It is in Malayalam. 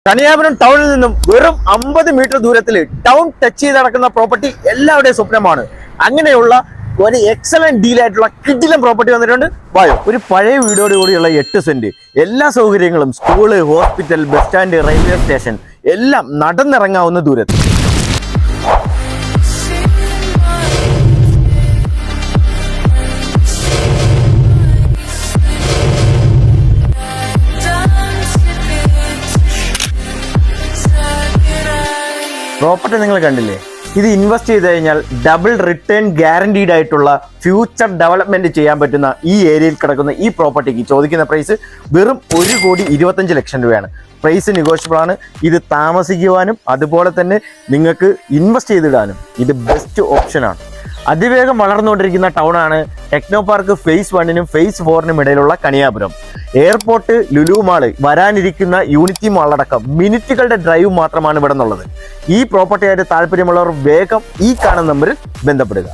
കണിയാപുരം ടൗണിൽ നിന്നും വെറും 50 മീറ്റർ ദൂരത്തിൽ ടൗൺ ടച്ച് ചെയ്ത് നടക്കുന്ന പ്രോപ്പർട്ടി എല്ലാവരുടെയും സ്വപ്നമാണ്. അങ്ങനെയുള്ള ഒരു എക്സലന്റ് ഡീൽ ആയിട്ടുള്ള കിഡിലൻ പ്രോപ്പർട്ടി വന്നിട്ടുണ്ട്. വായോ, ഒരു പഴയ വീടോട് കൂടിയുള്ള 8 സെന്റ്, എല്ലാ സൗകര്യങ്ങളും, school, hospital, bus stand, railway station എല്ലാം നടന്നിറങ്ങാവുന്ന ദൂരത്തിൽ. പ്രോപ്പർട്ടി നിങ്ങൾ കണ്ടില്ലേ? ഇത് ഇൻവെസ്റ്റ് ചെയ്ത് കഴിഞ്ഞാൽ ഡബിൾ റിട്ടേൺ ഗ്യാരണ്ടീഡ് ആയിട്ടുള്ള ഫ്യൂച്ചർ ഡെവലപ്മെന്റ് ചെയ്യാൻ പറ്റുന്ന ഈ ഏരിയയിൽ കിടക്കുന്ന ഈ പ്രോപ്പർട്ടിക്ക് ചോദിക്കുന്ന പ്രൈസ് വെറും 1,25,00,000 രൂപയാണ്. പ്രൈസ് നെഗോഷ്യബിൾ ആണ്. ഇത് താമസിക്കുവാനും അതുപോലെ തന്നെ നിങ്ങൾക്ക് ഇൻവെസ്റ്റ് ചെയ്തിടാനും ഇത് ബെസ്റ്റ് ഓപ്ഷനാണ്. അതിവേഗം വളർന്നുകൊണ്ടിരിക്കുന്ന ടൗണാണ് ടെക്നോ പാർക്ക് ഫേസ് 1-നും ഫേസ് 4-നും ഇടയിലുള്ള കണിയാപുരം. എയർപോർട്ട്, ലുലു മാള്, വരാനിരിക്കുന്ന യൂണിറ്റി മാളടക്കം മിനിറ്റുകളുടെ ഡ്രൈവ് മാത്രമാണ് ഇവിടെ നിന്നുള്ളത്. ഈ പ്രോപ്പർട്ടിയായിട്ട് താല്പര്യമുള്ളവർ വേഗം ഈ കാണുന്ന നമ്പറിൽ ബന്ധപ്പെടുക.